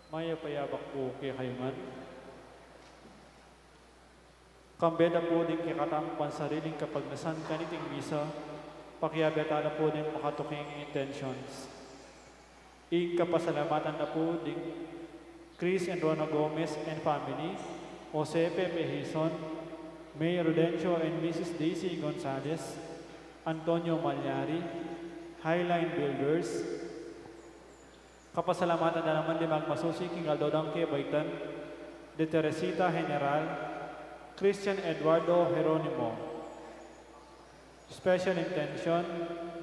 Maya payabak po kay kayman. Kambeda po din kikatang pansariling kapag nasan kaniting misa, pakiabetala po din makatuking intentions. Kapasalamatan na po din Chris and Rona Gomez and family, Jose Pepe Hison, Mayor Rudencio and Mrs. Daisy Gonzalez, Antonio Malyari, Highline Builders. Kapasalamatan na naman di magmasusi King Aldodang K. Baitan, de Teresita General, Christian Eduardo Jeronimo. Special intention,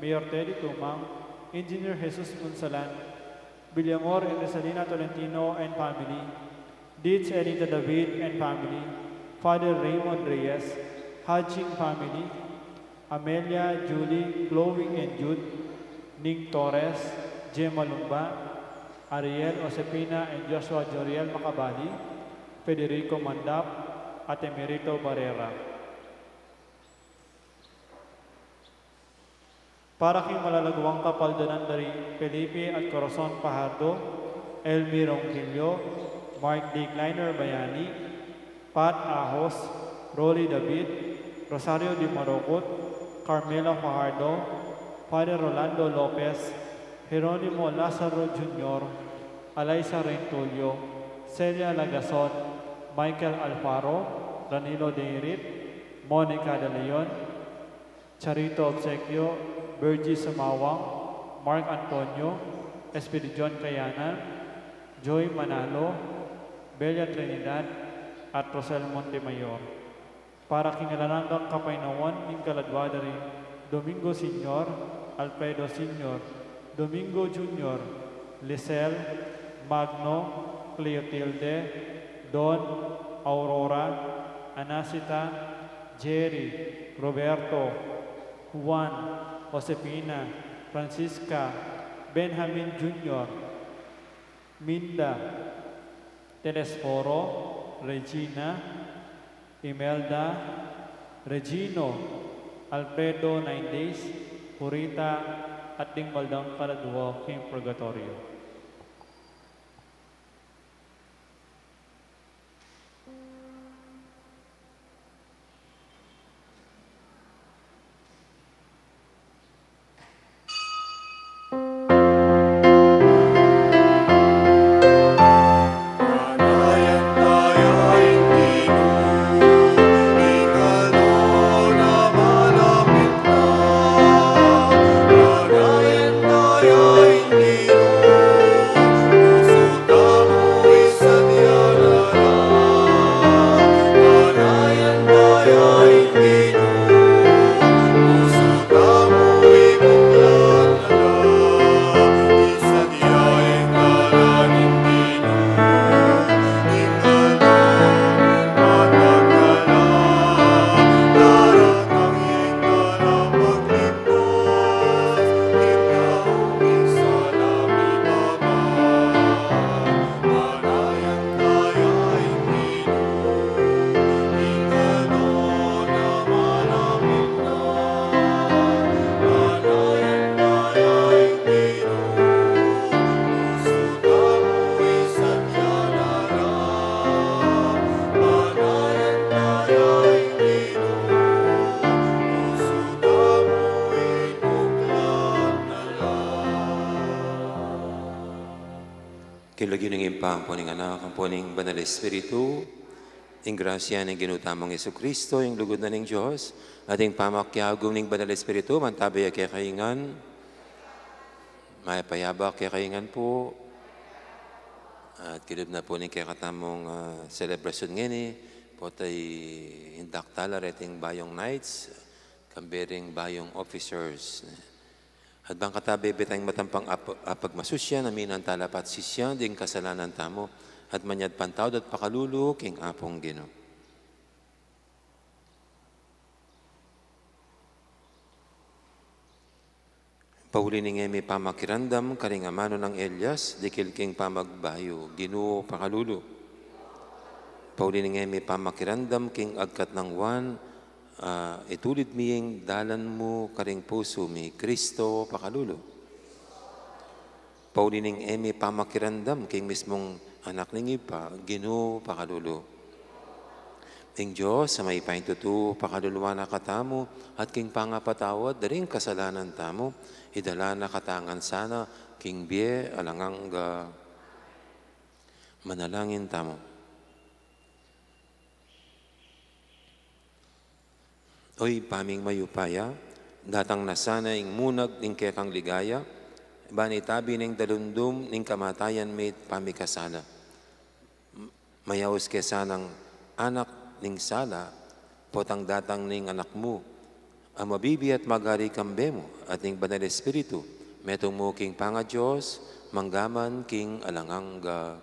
Mayor Teddy Tumang, Engineer Jesus Gonsalan, Villamor and Rosalina Tolentino and family, Deeds Edita David and family, Father Raymond Reyes, Hajing family, Amelia, Julie, Chloe and Jude, Nick Torres, Gemma Lumba, Ariel Osepina and Joshua Joriel Macabali, Federico Mandap, at Emerito Barrera. Para kay malalagwang kapaldanan dari Felipe at Corazon Pajardo, Elmi Ronquillo, Mark D. Kleiner Bayani, Pat Ahos, Rolly David, Rosario Di Marocot, Carmela Fajardo, Father Rolando Lopez, Jeronimo Lazaro Jr., Alaysa Rentulio, Celia Lagason, Michael Alfaro, Danilo Deirit, Monica De Leon, Charito Obsequio, Bergie Sumawang, Mark Antonio, Espiridion Kayanan, Joy Manalo, Belia Trinidad, at Rosel Montemayor. Para kinalangang kapainawan ng kaladwadari, Domingo Senior, Alfredo Senior, Domingo Junior, Lisel, Magno, Cleotilde, Don, Aurora, Anasita, Jerry, Roberto, Juan, Josepina, Francisca, Benjamin Jr., Minda, Telesforo, Regina, Imelda, Regino, Alfredo 9 Days, Purita, at Dingmaldang Kaladuo, King Purgatorio. Kilagin ang poning anak, ang poning banal espiritu, ang grasya ng ginutamang Yesu Kristo, ang lugod na ng Diyos, ating pamakyagong ng banal espiritu, mantabay kay kaingan, may payabak kay kaingan po, at kilib na po ng kay katamong celebration ngini, po tayo indaktala reting bayong knights, kambering bayong officers. At bang katabi bitang matampang apagmasusya na minan talapat sisya ding kasalanan tamo at manyad pantaw at pakalulu king apong Gino. Pauli ni ngemi pamakirandam karingamano ng Elias dikil king pamagbayo Gino pakalulu. Pauli ni ngemi pamakirandam king agkat ng Juan itulid miyeng dalan mo karing puso mi Kristo pakalulo. Paulining emi pamakirandam king mismong anak ning ipa, Ginoo pakalulu. Ing Diyos sa may paintutu, pakaluluwa na katamo, at king pangapatawad, daring kasalanan tamo, idala na katangan sana, king biye alangang manalangin tamo. Oy paming mayupaya, datang na sana ing munag ning kekang ligaya, banitabi ning dalundum ning kamatayan may pamikasala. Mayaos kesanang anak ning sala, potang datang ning anak mo, ang mabibi at magari kambe mo, at ning banal espiritu, metong mo king panga Diyos, manggaman king alangangga.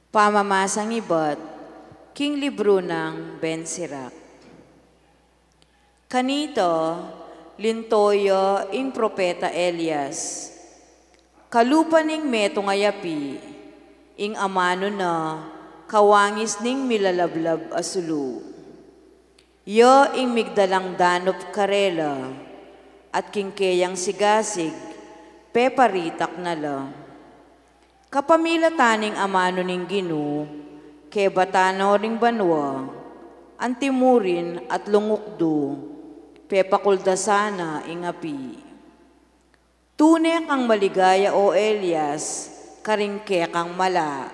Pamamasang ibat, King Libro ng Ben Sirac. Kanito, lintoyo ing propeta Elias, kalupa ning meto ngayapi, ing amano na, kawangis ning milalablab asulu. Yo ing migdalang danop karela, at kingkeyang sigasig, peparitak na la. Kapamila taning amano ning Ginoo, ke batano ring banwa, antimurin at lungukdo, pepakuldasana ingapi. Tunay kang maligaya o Elias, karingke kang mala.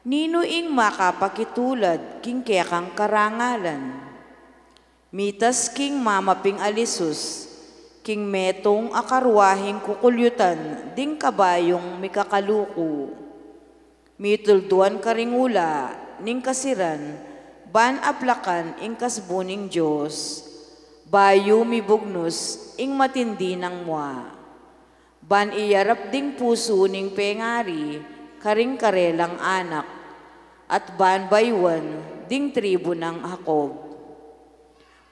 Nino ing makapakitulad, kingke kang karangalan. Mitas king mamaping alisus, king metong akarwahing kukulyutan, ding kabayong mikakaluku. Mitulduan karingula, ning kasiran, ban aplakan ing kasbuning Diyos, bayo mibugnos ing matindi ng mwa. Ban iyarap ding puso ning pengari, karing karelang anak, at ban baywan ding tribo ng Jacob.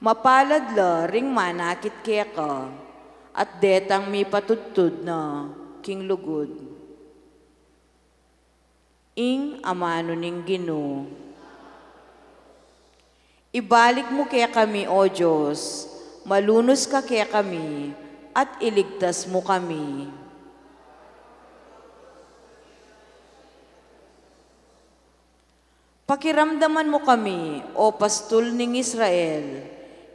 Mapalad la ring manakit keka, at detang mi patuttud na king lugod. Ing amano ning Ginoo. Ibalik mo kaya kami, O Diyos, malunos ka kaya kami, at iligtas mo kami. Pakiramdaman mo kami, O Pastul ning Israel,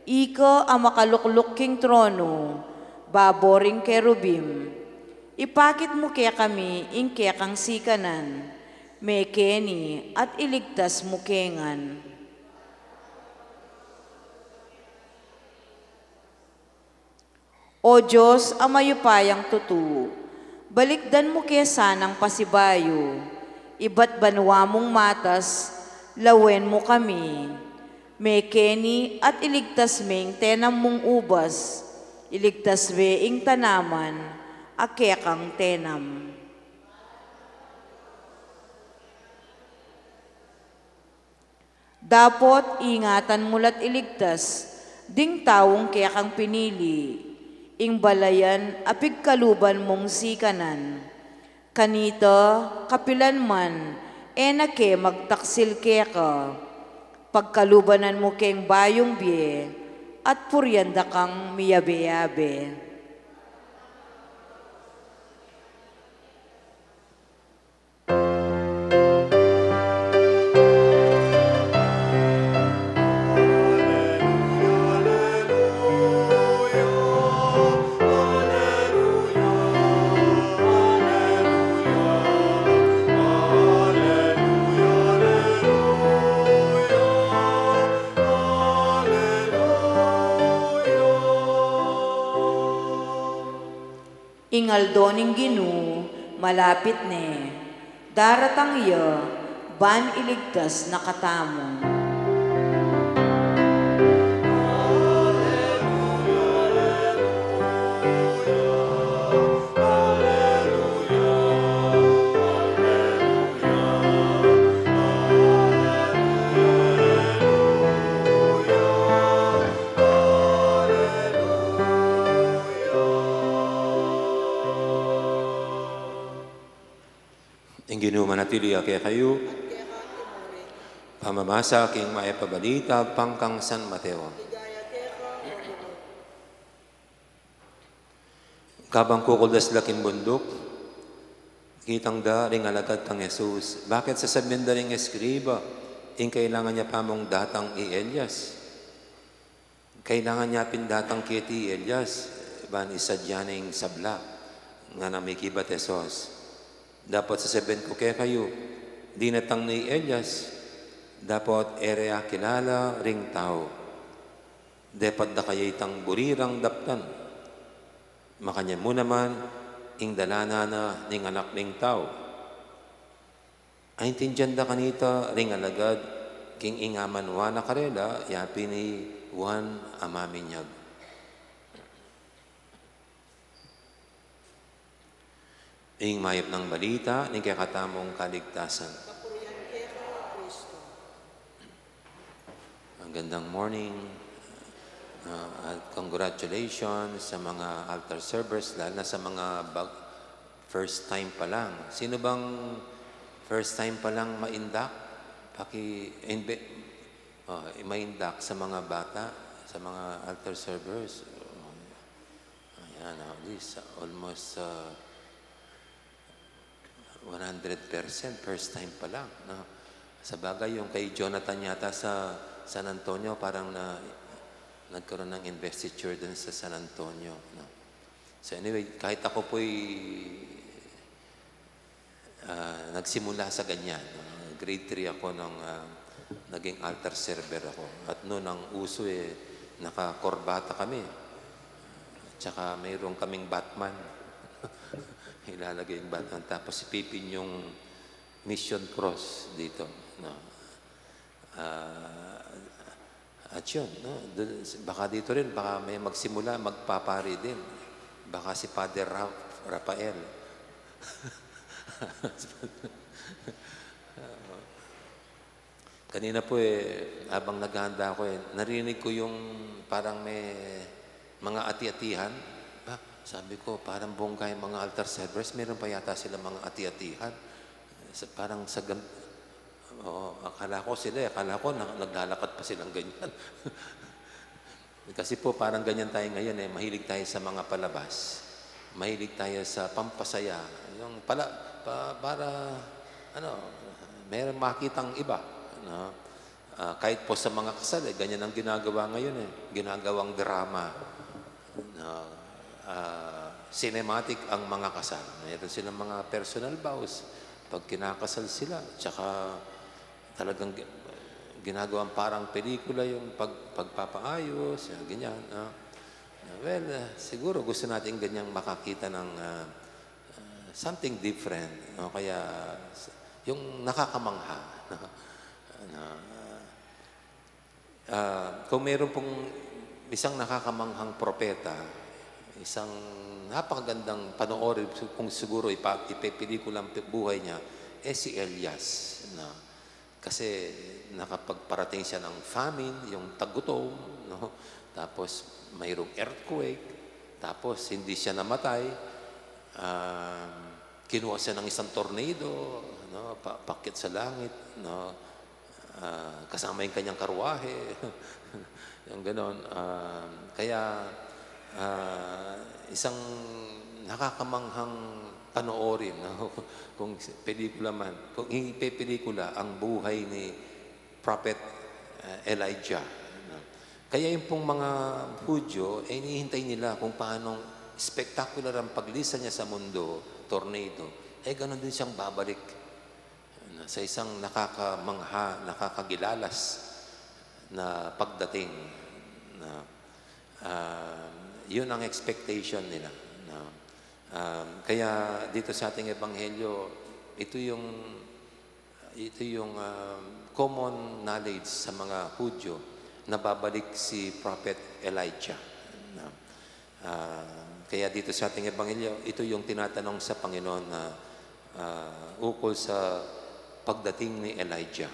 ika ang makalukluk king trono, baboring kerubim. Ipakit mo kaya kami, ing kaya kang sikanan, mekeni at iligtas mo kengan. O Diyos, ang mayupayang tutu, balikdan mo kaya sanang pasibayo, iba't banwa mong matas, lawen mo kami. Mekeni at iligtas meng tenam mong ubas, iligtas veing tanaman, akekang tenam. Dapot ingatan mulat iligtas, ding tawong kekang pinili, ing balayan apig kaluban mong sikanan. Kanito, kapilan man, enake magtaksil keka, pagkalubanan mo keng bayong biye, at puryanda kang miyabe-yabe. Ingaldo ning Ginoo, malapit ne, daratang iya, ban iligtas na katamo. manatili kaya kayo, pamamasa king maipabalita pangkang San Mateo. Kabang kukuldas laking bundok, kitang da ring alagad kang Jesus. Bakit sasabihin da ring eskriba, kailangan niya pa mong datang i-Elias? Kailangan niya pindatang kiti Elias, ban isadyaning sabla, nga namikibat Jesus. Dapat sasabihin ko kaya kayo, di natang ni Elias, dapat area kilala ring tao. Dapat da kayo itang burirang daptan. Makanya mo naman, ing dalana na ning anak ning tao. Ay tindiyan da kanita ring alagad, king ingaman wana karela, yapi ni Juan amaminyag. Ing mayap ng balita, ning kakatamong kaligtasan. Ang gandang morning. At congratulations sa mga altar servers, lalo na sa mga first time pa lang. Sino bang first time pa lang maindak? Maindak sa mga bata, sa mga altar servers. Ayan, this almost 100% first time pa lang. No? Sa bagay, yung kay Jonathan yata sa San Antonio, parang nagkaroon ng investiture dun sa San Antonio. No? So anyway, kahit ako po'y nagsimula sa ganyan. Grade 3 ako nung naging altar server ako. At noon ang uso nakakorbata kami. Tsaka mayroon kaming Batman. Ilalagay yung Batman. Tapos ipipin yung mission cross dito. No? At yun, no? Baka dito rin, baka may magsimula, magpapari din. Baka si Father Rafael. Kanina po habang naghahanda ako narinig ko yung parang may mga ati-atihan. Sabi ko, parang bongga yung mga altar servers, meron pa yata sila mga ati-atihan. Parang sa akala ko naglalakad pa silang ganyan. Kasi po parang ganyan tayo ngayon mahilig tayo sa mga palabas. Mahilig tayo sa pampasaya. Yung para meron makitang iba. No? Kahit po sa mga kasal, ganyan ang ginagawa ngayon ginagawang drama. Cinematic ang mga kasal. Mayroon silang mga personal vows. Pag kinakasal sila, tsaka talagang ginagawang parang pelikula yung pagpapaayos, ganyan. Well, siguro gusto natin ganyang makakita ng something different. No? Kaya yung nakakamangha. Kung meron pong isang nakakamanghang propeta, isang napakagandang panoorin kung siguro ipipelikulang buhay niya, si Elias. No? Kasi nakapagparating siya ng famine, yung tagutom, no? Tapos mayroong earthquake, tapos hindi siya namatay, kinuha siya ng isang tornado, no? Pakit sa langit, no? Kasama yung kanyang karwahe, yung ganon. Kaya isang nakakamanghang panoorin, no? Kung pelikula man, kung hindi pelikula ang buhay ni Prophet Elijah. No? Kaya yung pong mga Hudyo, hinihintay nila kung paanong spectacular ang paglisa niya sa mundo, tornado, ganon din siyang babalik sa isang nakakamangha, nakakagilalas na pagdating. Yun ang expectation nila. Kaya dito sa ating ebanghelyo, ito yung common knowledge sa mga Hudyo na babalik si Prophet Elijah. Kaya dito sa ating ebanghelyo, ito yung tinatanong sa Panginoon na ukol sa pagdating ni Elijah.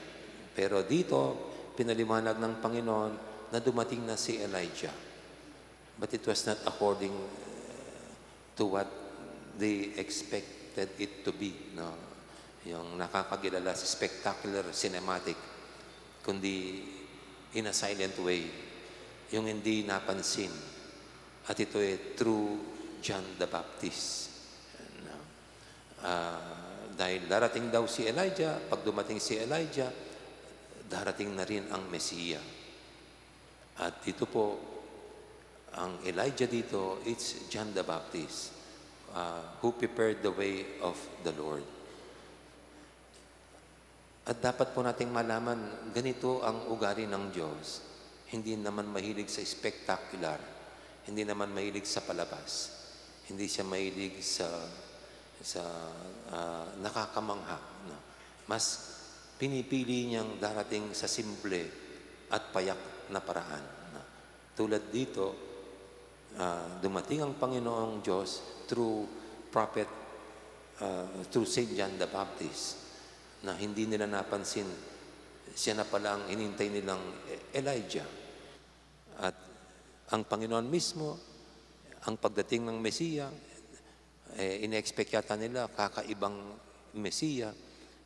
Pero dito, pinaliwanag ng Panginoon na dumating na si Elijah. But it was not according to what they expected it to be. No? yung nakakagilala sa spectacular cinematic, kundi in a silent way, yung hindi napansin. At ito ay through John the Baptist. Dahil darating daw si Elijah, pag dumating si Elijah, darating na rin ang Mesiya. At ito po, ang Elijah dito, it's John the Baptist, who prepared the way of the Lord. At dapat po nating malaman, ganito ang ugali ng Diyos. Hindi naman mahilig sa spectacular, hindi naman mahilig sa palabas, hindi siya mahilig sa nakakamangha. No? Mas pinipili niyang darating sa simple at payak na paraan. No? Tulad dito, dumating ang Panginoong Diyos through prophet, through Saint John the Baptist, na hindi nila napansin, siya na pala ang hinintay nilang Elijah. At ang Panginoon mismo, ang pagdating ng Mesiya, ina-expect yata nila kakaibang Mesiya,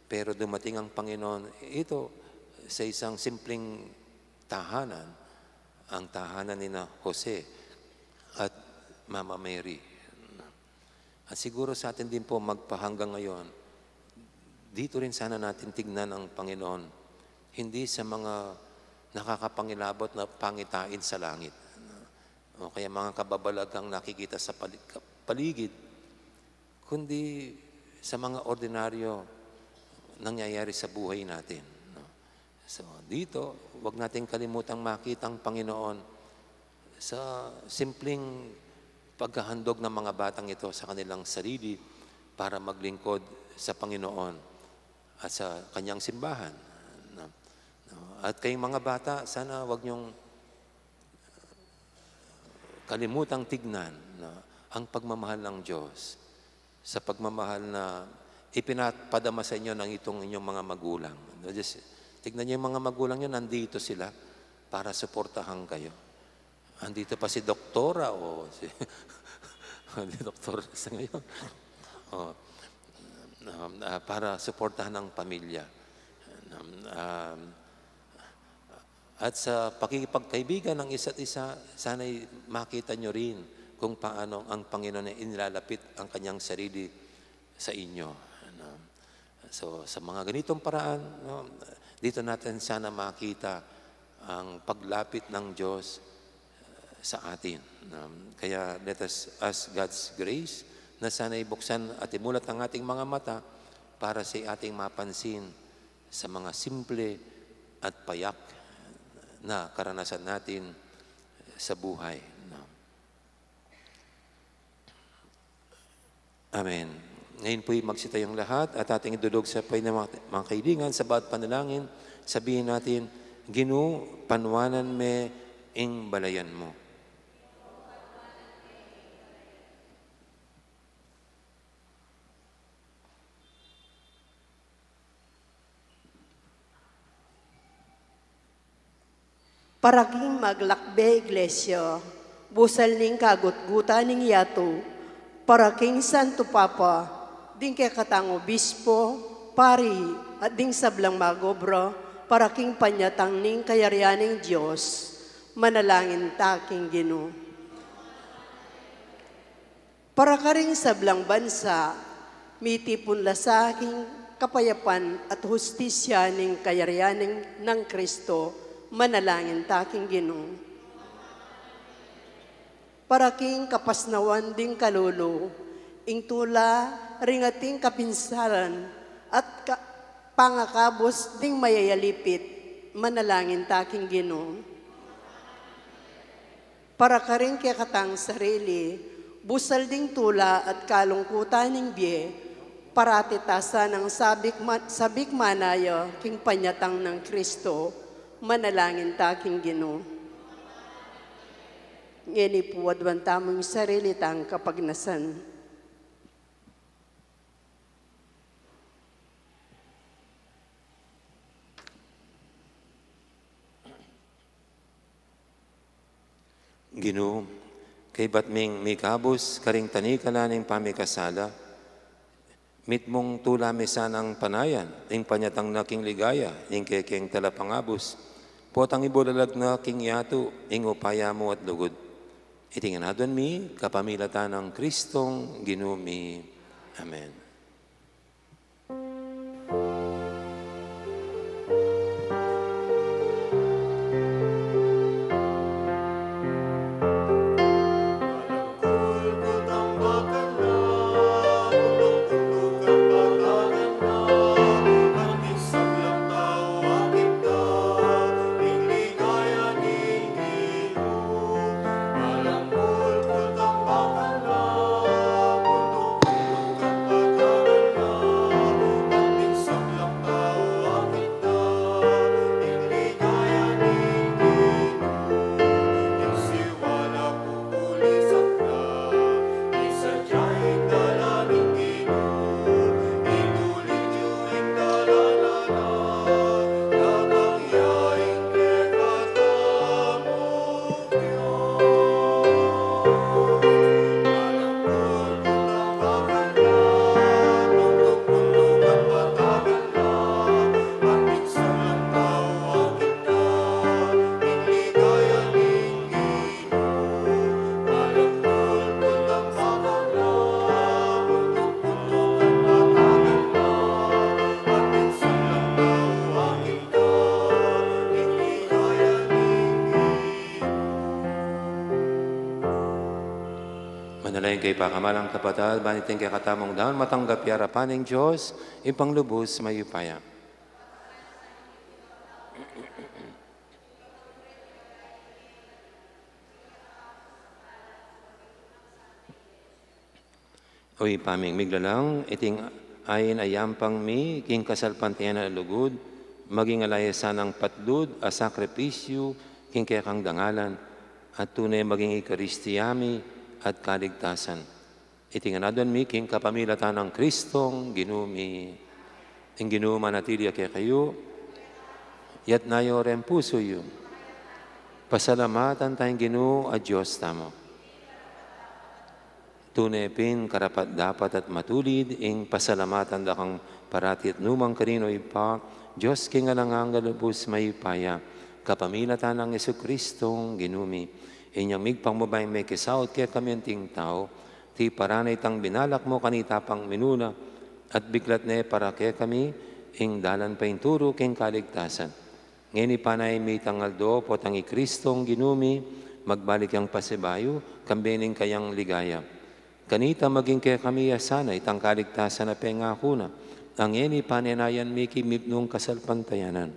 pero dumating ang Panginoon, ito sa isang simpleng tahanan, ang tahanan ni na Jose at Mama Mary. At siguro sa atin din po magpahanggang ngayon, dito rin sana natin tignan ang Panginoon, hindi sa mga nakakapangilabot na pangitain sa langit, o kaya mga kababalagang nakikita sa paligid, kundi sa mga ordinaryo nangyayari sa buhay natin. So dito, wag nating kalimutang makita ang Panginoon sa simpleng paghahandog ng mga batang ito sa kanilang sarili para maglingkod sa Panginoon at sa kanyang simbahan. At kayong mga bata, sana wag niyong kalimutang tignan ang pagmamahal ng Diyos sa pagmamahal na ipinapadama sa inyo ng inyong mga magulang. Just, tignan niyo yung mga magulang niyo, nandito sila para suportahan kayo. Andito pa si doktora o si doktora sa ngayon. Para suportahan ang pamilya. At sa pakikipagkaibigan ng isa't isa, sana'y makita nyo rin kung paano ang Panginoon ay inilalapit ang kanyang sarili sa inyo. So, sa mga ganitong paraan, dito natin sana makita ang paglapit ng Diyos sa atin. Kaya let us ask God's grace na sana ibuksan at imulat ang ating mga mata para sa ating mapansin sa mga simple at payak na karanasan natin sa buhay. Amen. Ngayon po'y magsitayong lahat at ating idulog sa pay ng mga kaibigan sa bawat panalangin. Sabihin natin, Ginoo, panwanan me ing balayan mo. Paraking maglakbe, Iglesia, busal ning kagut-gutan ning yato, paraking Santo Papa, ding kay katang obispo, pari, at ding sablang magobra, paraking panyatang ning kayarianing Diyos, manalangin taking Ginoo. Para karing sablang bansa, mitipon la sa aking kapayapan at hustisya ning kayarianing ng Kristo, manalangin taking Ginoo. Paraking kapasnawan ding kalulo, ing tula ringating kapinsaran at pangakabos ding mayayalipit, manalangin taking Ginoo. Para karing kaya katang sarili, busal ding tula at kalungkutan ning biye, paratitasa ng sabik manaya king panyatang ng Kristo, manalangin taking Ginoo. Ngeni po adwan tamong sarili tang kapagnasan. Ginoo, kay batming mikabos karing tanikala ning pamikasala, Mitmong tula mesanang panayan, ing panyatang na king ligaya, ing kekeng talapangabos, potang ibulalag na king yato, ing upaya mo at lugod. Itinganadon mi, kapamilatan ng Kristong ginumi. Amen. Manalayin kay pakamalang kapatid, banitin kay katamong daon, matanggap yarapan ng Diyos, ipanglubos mayupaya. Uy, paming miglalang, iting ayin ayampang mi, king kasalpantayan na lugod, maging alayasan ng patlud, a sakripisyo, king kekang dangalan, at tunay maging ikaristiyami, at kaligtasan. Itinganadon mi, king kapamilatan ng Kristong ginumi. Ing ginuma natilya kay kayo, yat nayo rin puso yun. Pasalamatan tayong ginu a Diyos tamo. Tunepin karapat dapat at matulid, ing pasalamatan da kang parati at numang kanino ipa, Diyos king alangang galubos mayipaya, kapamilatan ng Jesucristong ginumi. Inyang migpang mabay may kisaot kaya kami ang ting tao, ti paranay tang binalak mo kanita pang minuna, at biglat ne para kaya kami, ing dalan pa turo king kaligtasan. Ngayon ipanay may tangaldo po tangi Kristong ginumi, magbalik ang pasibayo, kambening kayang ligaya. Kanita maging kaya kami asana, itang kaligtasan na pengako na, ang ngayon ipananayan miki mipnong kasalpantayanan.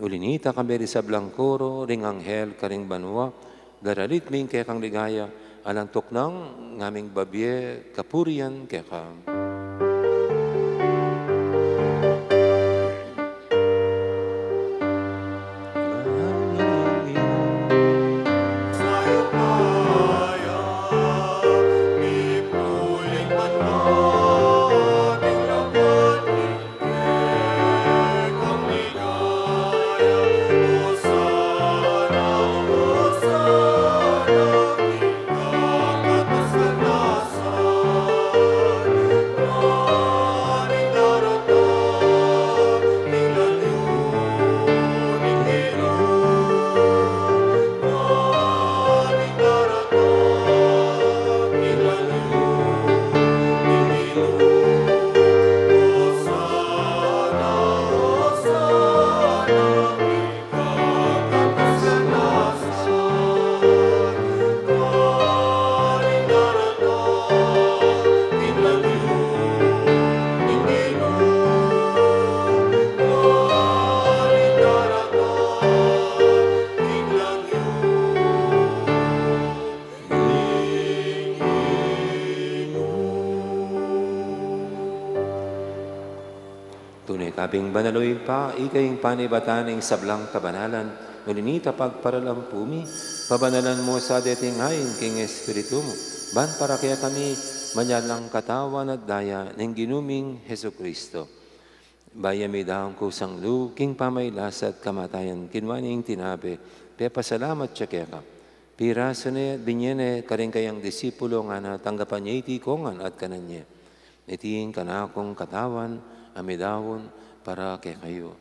Ulinita kami sa Blancoro, ring anghel karing banwa, daralit ming kaya kang ligaya, alang tuknang ngaming babye kapurian kaya ka. Kaping banaloy pa, ikaying panibataning sablang kabanalan, nulinita pagparalampumi, pabanalan mo sa dating ngayon king Espiritu mo. Ban para kaya kami manyalang katawan at daya ng ginuming Heso Kristo. Bayami daong kusang lu, king pamaylas at kamatayan, kinwaning tinabi, pepasalamat siya kaya ka. Pirasane, binyene, karing kayang disipulo nga na tanggapan niya iti kongan at kananya. Itiing kanakong katawan, amidawon, para kay kayo.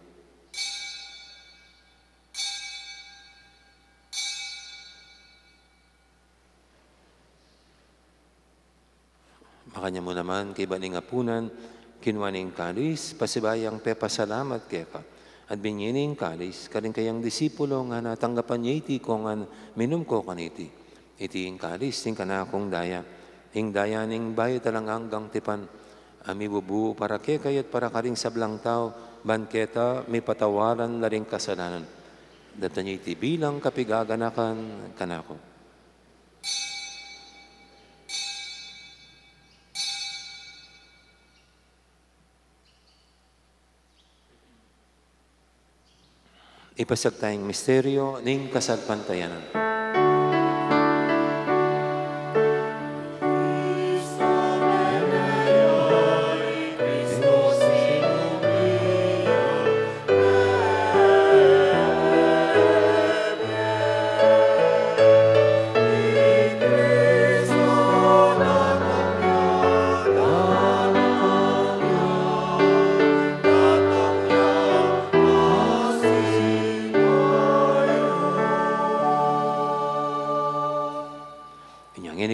Makanya mo naman, kay baning apunan, kinuwaning kalis, pasibayang pepasalamat kay ka. At binyining kalis, karing kayang disipulo nga natanggapan niya iti kung an minum ko kaniti. Itiing kalis, ting kanakong daya. Ing daya ning bayo talang hanggang tipan. Ami bubu para kay kayat para karing sablang tao, banketa, may patawaran na ring kasalanan. Data niya iti bilang kapigaganakan kanako. Ipasag tayong misteryo ning kasalpantayanan.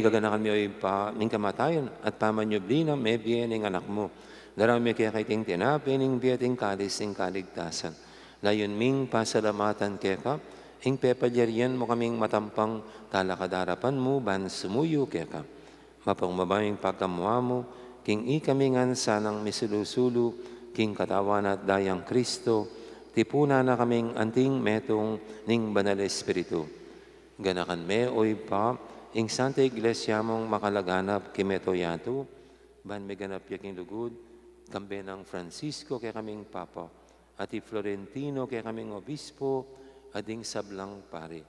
Gaganakan mo ay pa ning kamatayon at pamanyubli na may biyen ng anak mo. Darami kaya kaiting tinapi ning biyating kalis ning kaligtasan. Layon ming pasalamatan kaya ka, ing pepalyarian mo kaming matampang talakadarapan mo, ban sumuyo kaya ka. Mapangmabaming pagkamuha mo, king ikamingan sanang misilusulu, king katawan at dayang Kristo, tipuna na kaming anting metong ning banal Espiritu. Ganakan me oy pa, ing Santa Iglesia mong makalaganap kimeto yato, ban may ganap yaking lugod, kambe ng Francisco kaya kaming Papa, at Florentino kaya kaming Obispo, at ding sablang pare.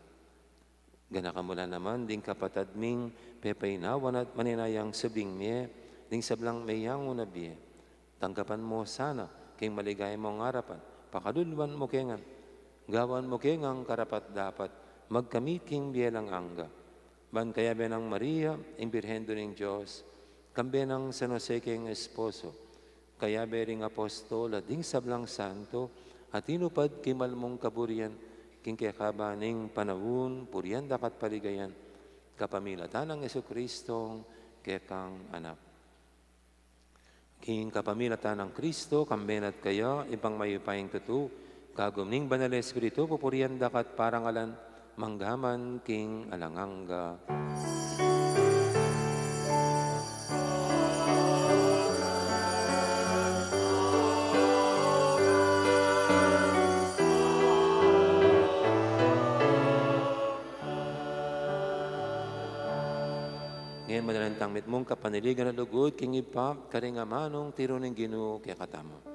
Ganakamula naman, ding kapatad ming pepainawan at maninayang sabing miye, ding sablang mayang unabiye. Tanggapan mo sana, king maligay mong harapan, pakadulwan mo kengan, gawan mo kengang karapat dapat, magkamit king bielang angga. Ban kaya benang Maria, ang Birhen ng Diyos, kambe ng San Jose king esposo, kaya bering apostol at ding sablang santo, at inupad kimal mong kaburian, king kakabaning panawun, purian dakat paligayan, kapamilatan ng Jesucristo, kekang anak. King kapamilatan ng Kristo, kambenat kaya, ibang mayupayang tutu, kagumning banal Espiritu, pupurian dakat parangalan, manggaman king alanganga. Ngayon manalantang mit mong kapaniligan na lugod, king ipap, karingamanong tiro ng Ginoo kaya katamo.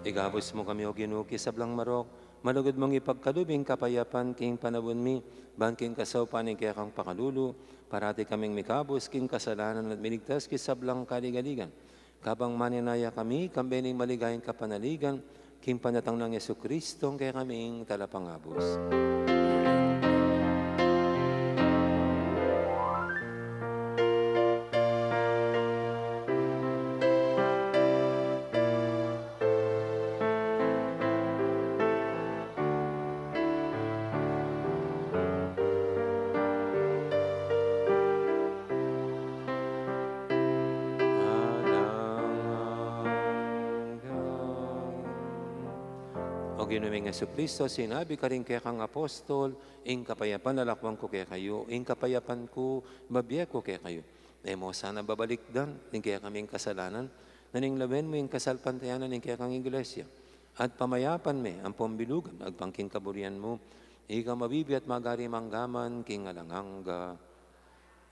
Igabos mo kami o ginuki sa blang marok, malugod mong ipagkalubing kapayapan king panabon mi, bangking kasaw paning kaya kang pakalulu, parati kaming mikabos king kasalanan at minigtas kisablang kaligaligan. Kabang maninaya kami, kambening maligayang kapanaligan, king panatang ng Yesu Kristo, kaya kaming talapangabos. O ginuming Yesu Kristo, sinabi ka rin kaya kang apostol, ing kapayapan nalakwang ko kaya kayo, ing kapayapan ko, babiya ko kaya kayo. E mo sana babalik dan, ing kaya kaming kasalanan, naning lawen mo yung kasalpantayanan, ing kaya kang iglesia. At pamayapan me, ang pambilugan, agpangking kaburian mo, ika mabibi at magari manggaman, king alanganga,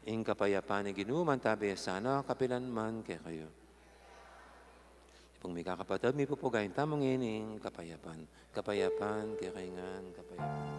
ing kapayapan ni ginuman, tabi sana kapilan man kaya kayo. Kung may kakapatid, may pupugayin tamang ining kapayapan. Kapayapan, kakaingan, kapayapan.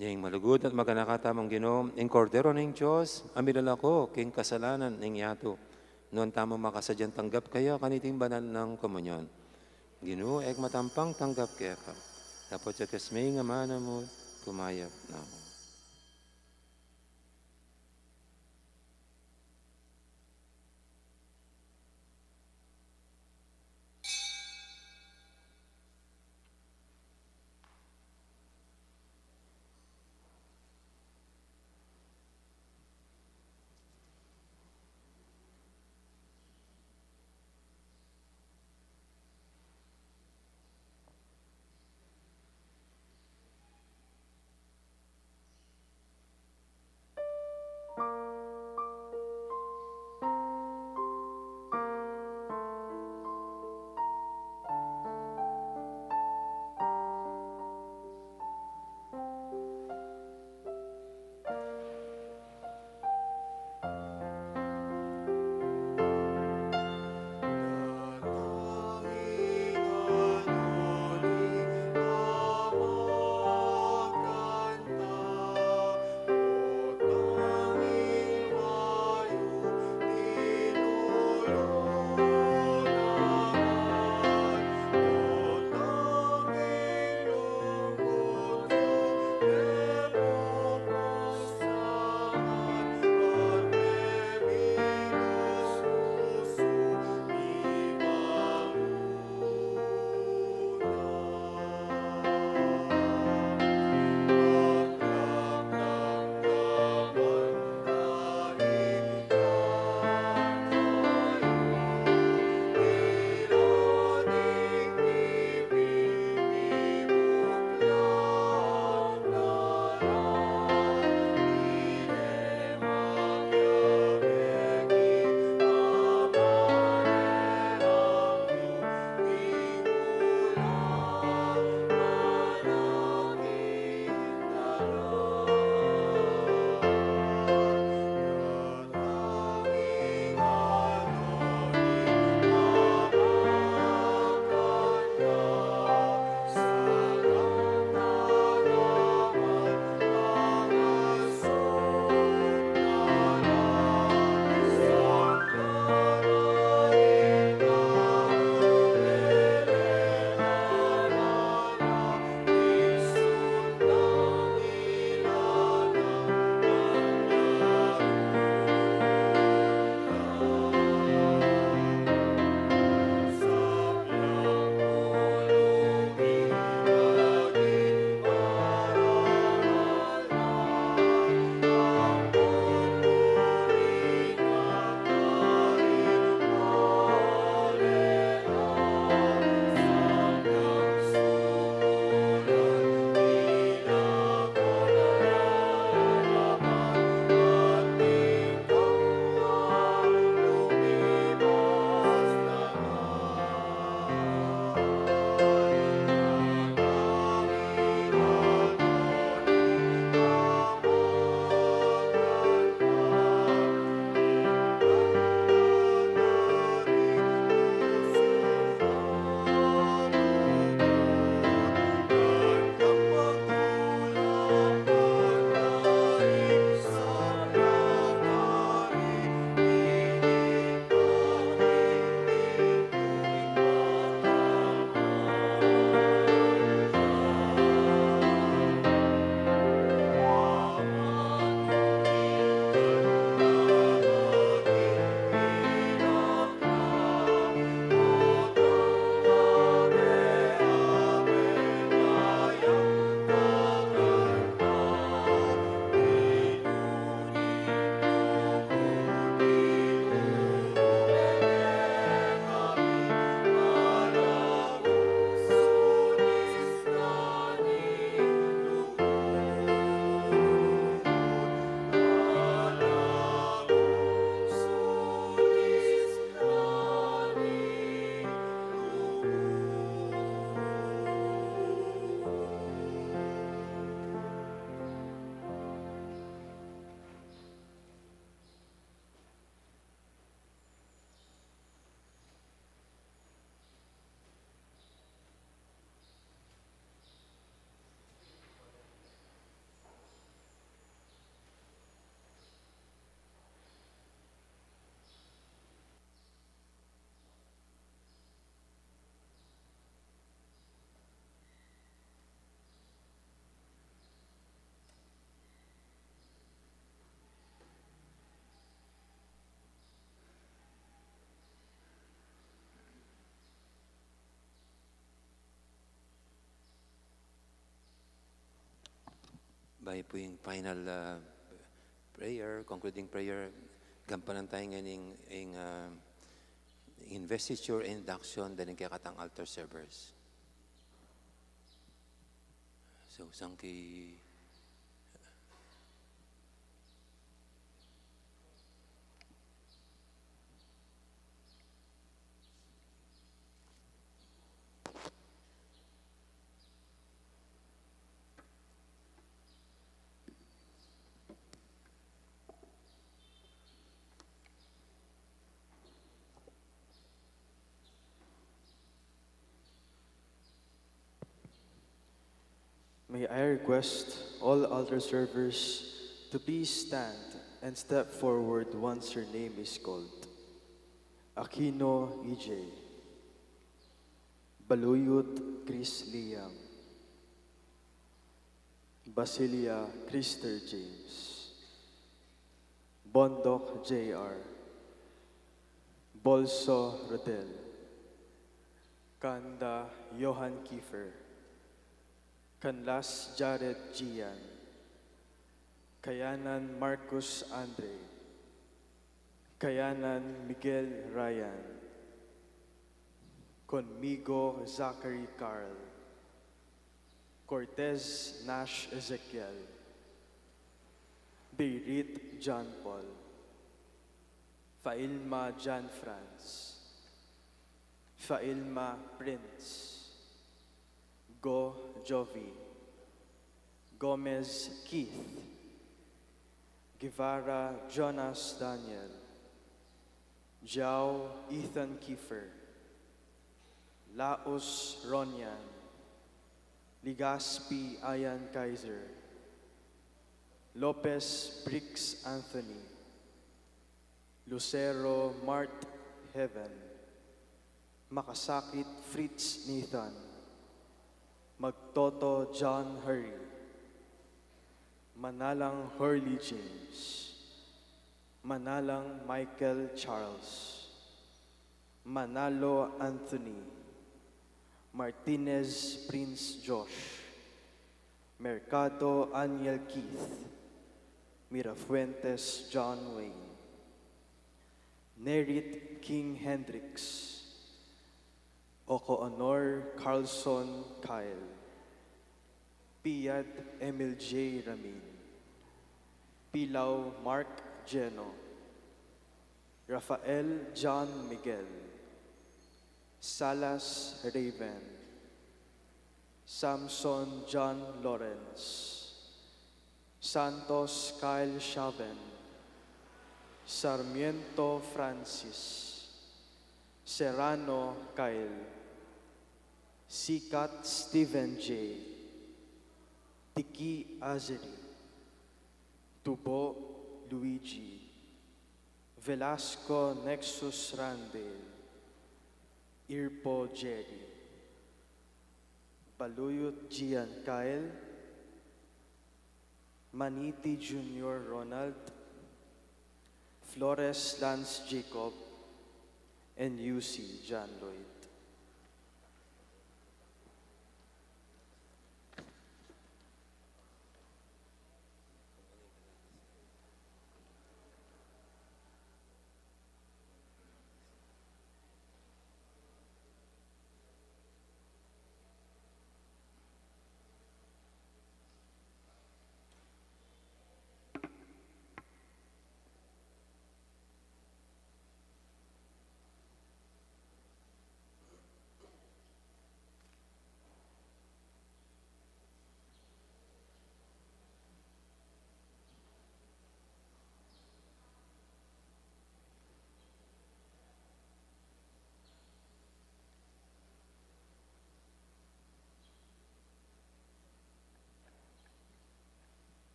Yang malugod at maganakatamang Ginoo, ing kordero ng Diyos, amilala ko, king kasalanan ng yato. Noon tamo makasadyan tanggap kayo kaniting banal ng komunyon. Ginoo, ek matampang tanggap kaya ka. Tapos sa kasmay nga mana mo, kumayap na ako. Bahay po yung final prayer, concluding prayer. Gampanan tayo ngayon yung investiture and induction dan kaya katang altar servers. So, sangki May I request all altar servers to please stand and step forward once your name is called. Aquino EJ, Baluyot Chris Liam, Basilia Krister James, Bondok JR, Bolso Rodel, Kanda Johan Kiefer, Canlas Jared Gian, Kayanan Marcus Andre, Kayanan Miguel Ryan, Conmigo Zachary Carl, Cortez Nash Ezekiel, Beirit John Paul, Failma John Franz, Failma Prince, Go Jovi, Gomez Keith, Guevara Jonas Daniel, Jao Ethan Kiefer, Laos Ronyan, Ligaspi Ayan Kaiser, Lopez Brix Anthony, Lucero Mart Heaven, Makasakit Fritz Nathan, Magtoto John Hurry, Manalang Hurley James, Manalang Michael Charles, Manalo Anthony, Martinez Prince Josh, Mercado Aniel Keith, Mirafuentes John Wayne, Nerit King Hendricks, Oko Honor Carlson Kyle, Piad Emil J. Ramin, Pilaw Mark Geno, Rafael John Miguel, Salas Raven, Samson John Lawrence, Santos Kyle Chaven, Sarmiento Francis, Serrano Kyle, Sikat Stephen J. Tiki Azeri, Tubo Luigi, Velasco Nexus Randale, Irpo Jerry, Baluyot Gian Kyle, Maniti Junior Ronald, Flores Lance Jacob, and UC John Lloyd.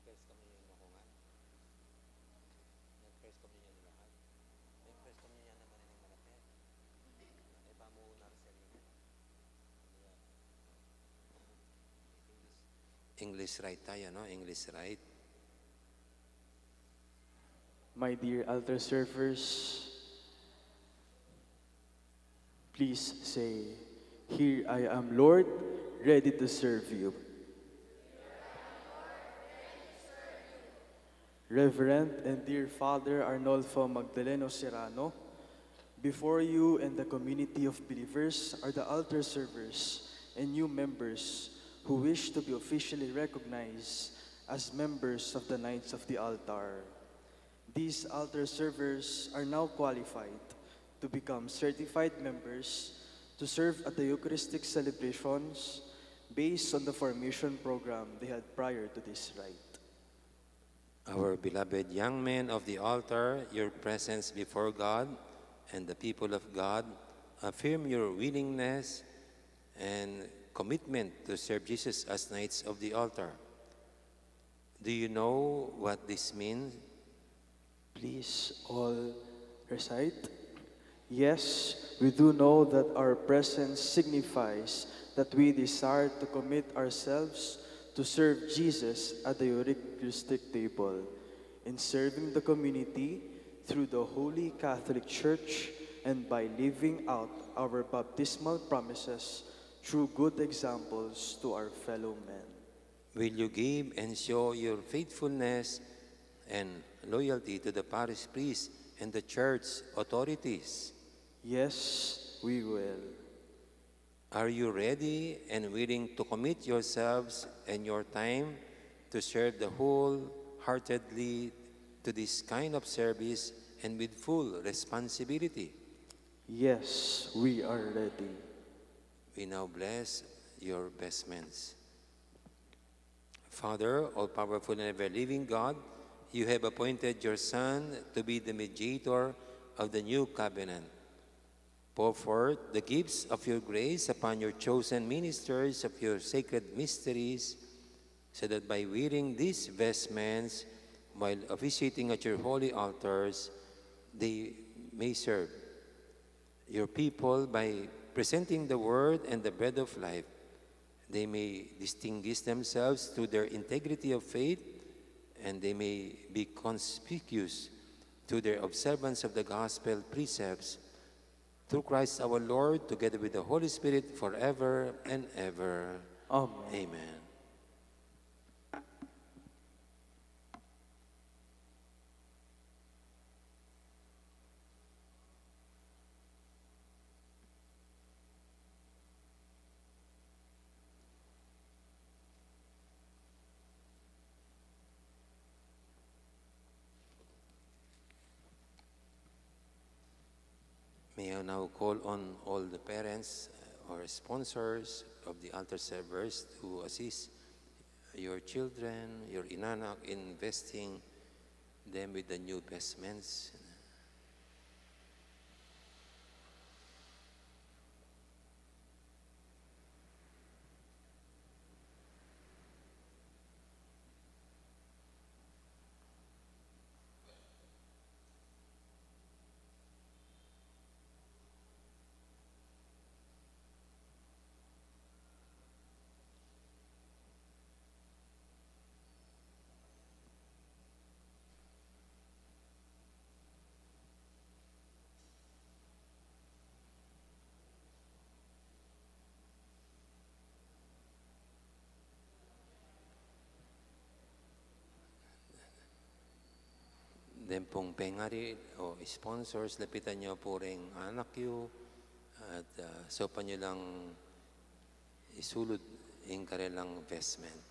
Nag-press kami yung makungan. Nag-press kami niya ng lahat. Nag-press kami niya naman yung malaki. Ay pamuuna sa sarili. English right tayo, no? English right. My dear altar servers, please say, "Here I am, Lord, ready to serve you." Reverend and dear Father Arnolfo Magdaleno Serrano, before you and the community of believers are the altar servers and new members who wish to be officially recognized as members of the Knights of the Altar. These altar servers are now qualified to become certified members to serve at the Eucharistic celebrations based on the formation program they had prior to this rite. Our beloved young men of the altar, your presence before God and the people of God affirm your willingness and commitment to serve Jesus as knights of the altar. Do you know what this means? Please all recite. Yes, we do know that our presence signifies that we desire to commit ourselves to serve Jesus at the Eucharistic table, in serving the community through the Holy Catholic Church and by living out our baptismal promises through good examples to our fellow men. Will you give and show your faithfulness and loyalty to the parish priest and the church authorities? Yes, we will. Are you ready and willing to commit yourselves and your time to serve the wholeheartedly to this kind of service and with full responsibility? Yes, we are ready. We now bless your vestments. Father, all-powerful and ever-living God, you have appointed your Son to be the mediator of the new covenant. Pour forth the gifts of your grace upon your chosen ministers of your sacred mysteries, so that by wearing these vestments, while officiating at your holy altars, they may serve your people by presenting the word and the bread of life. They may distinguish themselves through their integrity of faith, and they may be conspicuous through their observance of the gospel precepts. Through Christ our Lord, together with the Holy Spirit, forever and ever. Amen. Amen. May I now call on all the parents or sponsors of the altar servers to assist your children, your inanak, in investing them with the new vestments. Then pong pengari o sponsors, lapitan nyo po rin anak nyo at sopan nyo lang isulod yung kanilang vestment.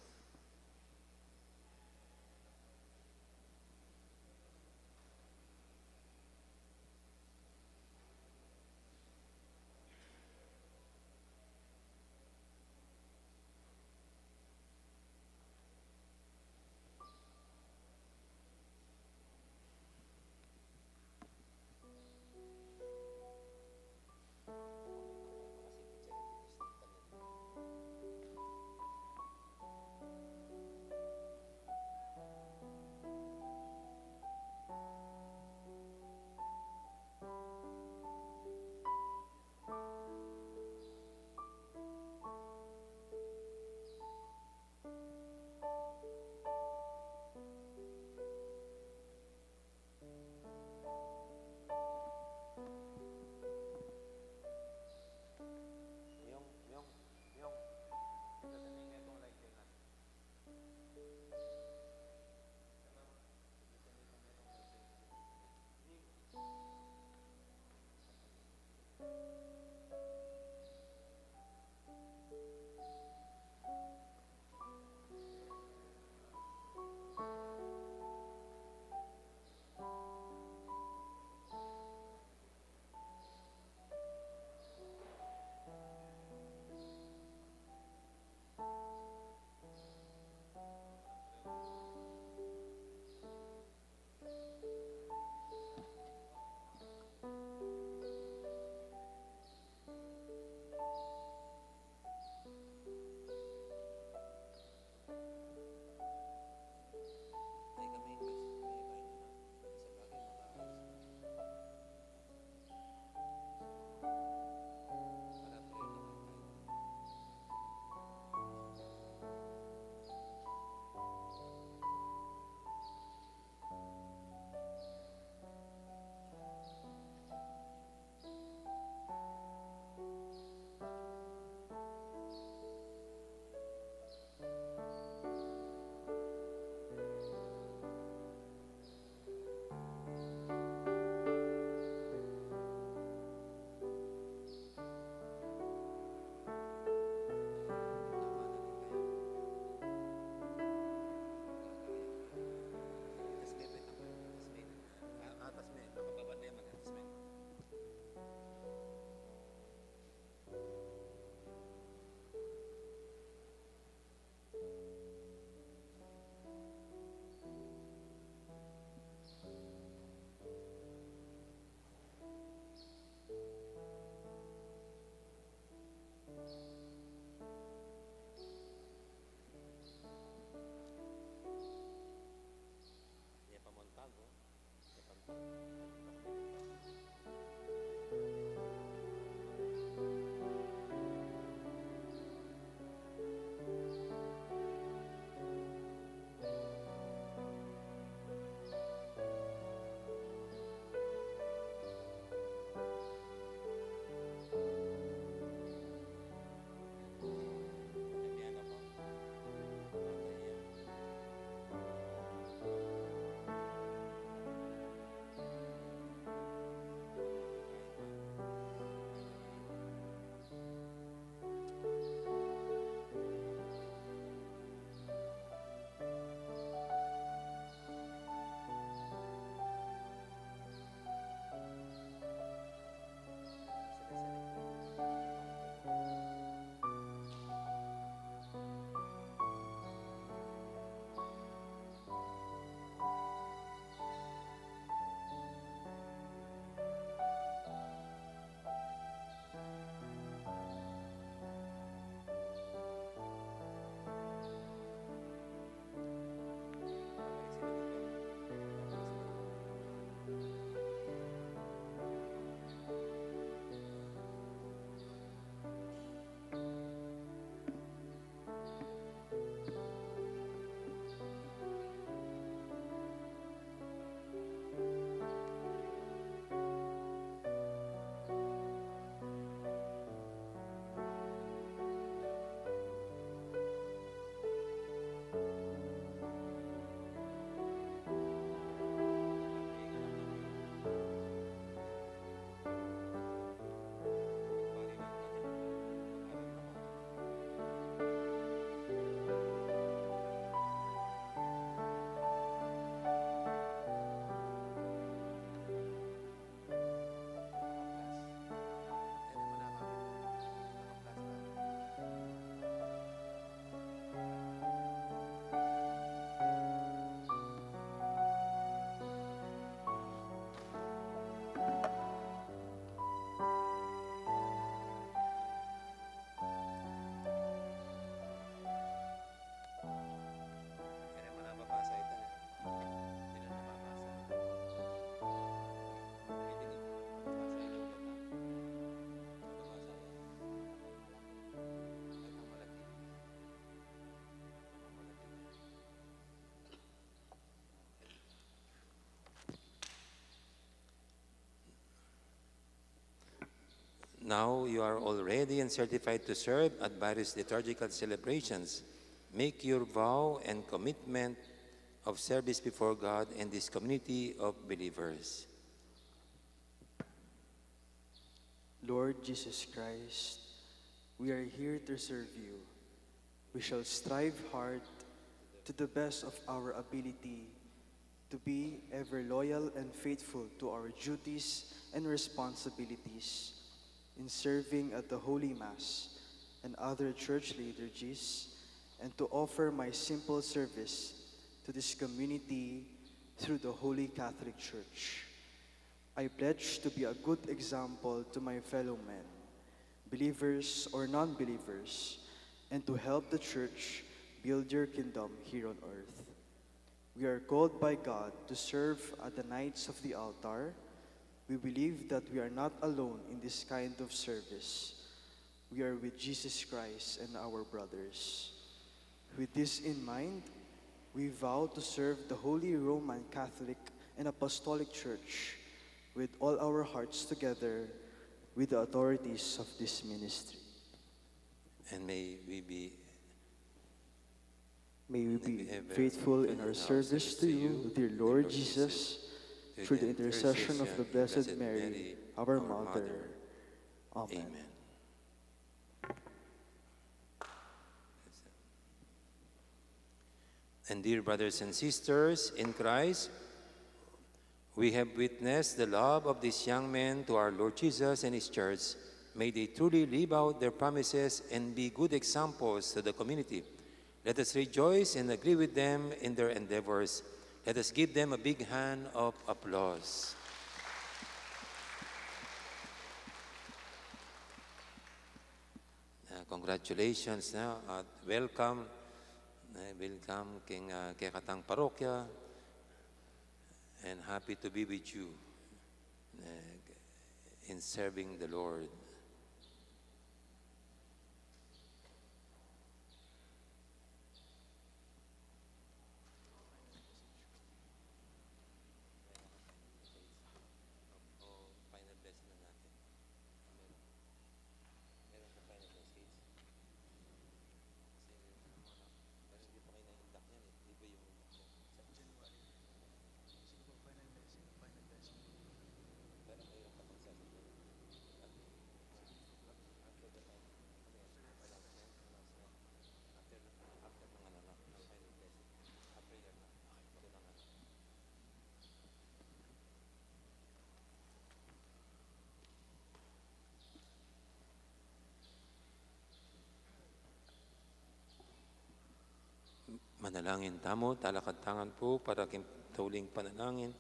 Now you are all ready and certified to serve at various liturgical celebrations. Make your vow and commitment of service before God and this community of believers. Lord Jesus Christ, we are here to serve you. We shall strive hard to the best of our ability to be ever loyal and faithful to our duties and responsibilities in serving at the Holy Mass and other church liturgies, and to offer my simple service to this community through the Holy Catholic Church. I pledge to be a good example to my fellow men, believers or non-believers, and to help the Church build your kingdom here on earth. We are called by God to serve at the Knights of the Altar. We believe that we are not alone in this kind of service. We are with Jesus Christ and our brothers. With this in mind, we vow to serve the Holy Roman Catholic and Apostolic Church with all our hearts together with the authorities of this ministry. And may we be ever faithful in our service to you, dear Lord Jesus, through the intercession of the Blessed Mary, our Mother. Amen. Amen. And dear brothers and sisters in Christ, we have witnessed the love of these young men to our Lord Jesus and His church. May they truly live out their promises and be good examples to the community. Let us rejoice and agree with them in their endeavors. Let us give them a big hand of applause. Congratulations na at welcome. Welcome kay Katang Parokya, and happy to be with you in serving the Lord. Manalangin tamo, talakad tangan po para tuling panalangin.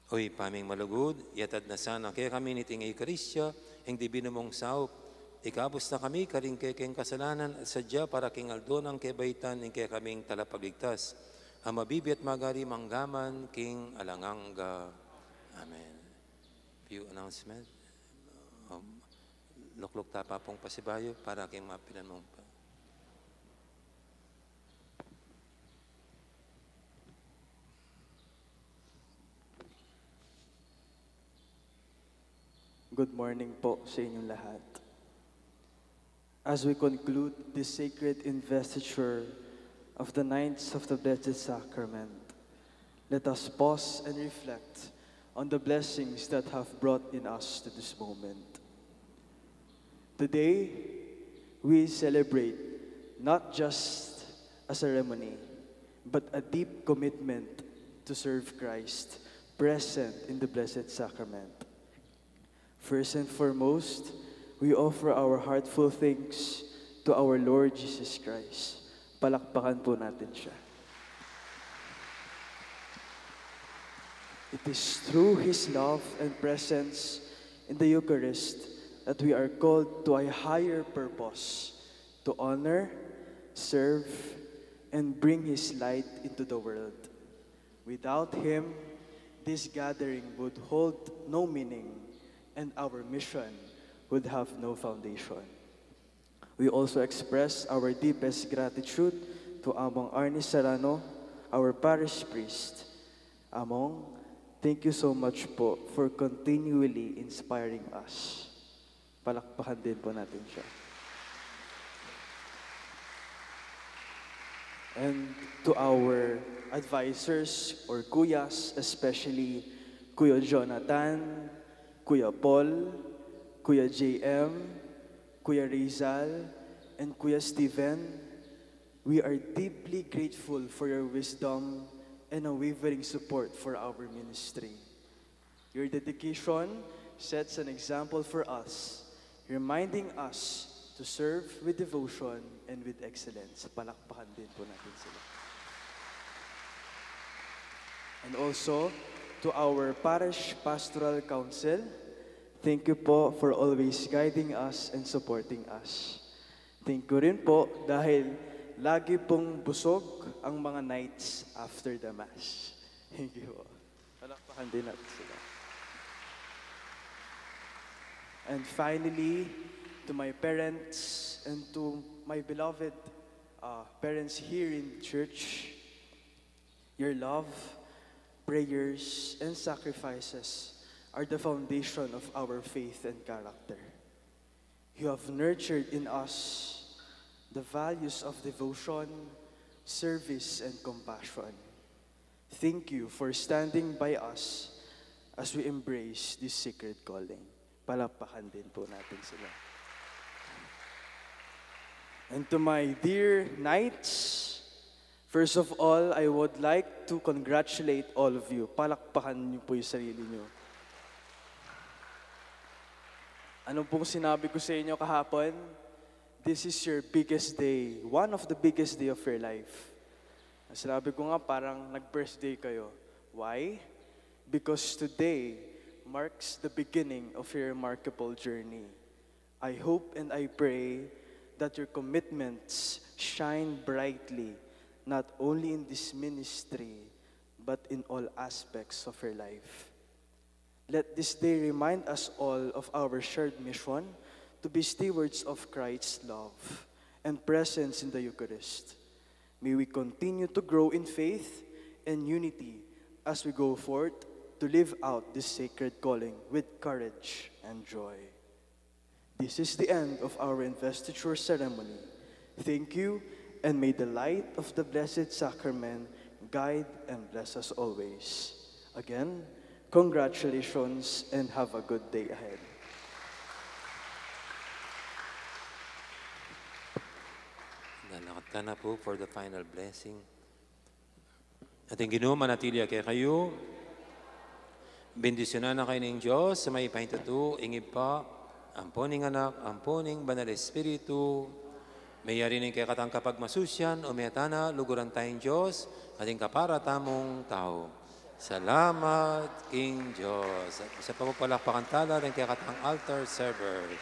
Oy, paming malugod, yatad na sana kaya kami niting Eukaristya, ang divino mong saup. Ikabos na kami, karing keng kasalanan at sadya para king aldon ang kebaitan, ang kaya kaming talapagligtas. Ang mabibi at magari manggaman, king alanganga. Amen. Few announcement. Lukluk tapa pong pasibayo para king mapinan mong pa. Good morning po sa inyong lahat. As we conclude this sacred investiture of the Knights of the Blessed Sacrament, let us pause and reflect on the blessings that have brought in us to this moment. Today, we celebrate not just a ceremony, but a deep commitment to serve Christ present in the Blessed Sacrament. First and foremost, we offer our heartful thanks to our Lord Jesus Christ. Palakpakan po natin siya. It is through His love and presence in the Eucharist that we are called to a higher purpose, to honor, serve, and bring His light into the world. Without Him, this gathering would hold no meaning, and our mission would have no foundation. We also express our deepest gratitude to Among Arnie Serrano, our parish priest, Among, Thank you so much po for continually inspiring us. Palakpakan din po natin siya. And to our advisors or kuyas, especially Kuya Jonathan, Kuya Paul, Kuya JM, Kuya Rizal, and Kuya Steven, we are deeply grateful for your wisdom and unwavering support for our ministry. Your dedication sets an example for us, reminding us to serve with devotion and with excellence. Palakpakan din po natin sila. And also, to our Parish Pastoral Council, thank you po for always guiding us and supporting us. Thank you rin po dahil lagi pong busog ang mga nights after the Mass. Thank you po. Palakpakan din natin sila. And finally, to my parents and to my beloved parents here in church, your love, prayers, and sacrifices are the foundation of our faith and character. You have nurtured in us the values of devotion, service, and compassion. Thank you for standing by us as we embrace this sacred calling. Palakpakan din po natin sila. And to my dear knights, first of all, I would like to congratulate all of you. Palakpakan niyo po yung sarili niyo. Ano pong sinabi ko sa inyo kahapon? This is your biggest day, one of the biggest day of your life. Sinabi ko nga parang nag-birthday kayo. Why? Because today marks the beginning of your remarkable journey. I hope and I pray that your commitments shine brightly, not only in this ministry, but in all aspects of your life. Let this day remind us all of our shared mission to be stewards of Christ's love and presence in the Eucharist. May we continue to grow in faith and unity as we go forth to live out this sacred calling with courage and joy. This is the end of our investiture ceremony. Thank you, and may the light of the Blessed Sacrament guide and bless us always. Again, congratulations and have a good day ahead. Lalakad ka na po for the final blessing. Ating Ginoo, manatili kayo. Bendisyonan na kayo ng Diyos sa may pahintatu, ingib pa, amponing anak, amponing banal espiritu, mayari ng kay katang kapag masusyan o mayatana, luguran tayong Diyos, ating kaparatamong tao. Salamat, King Diyos. At isa pa po palakpakan tala ng kay katang altar servers.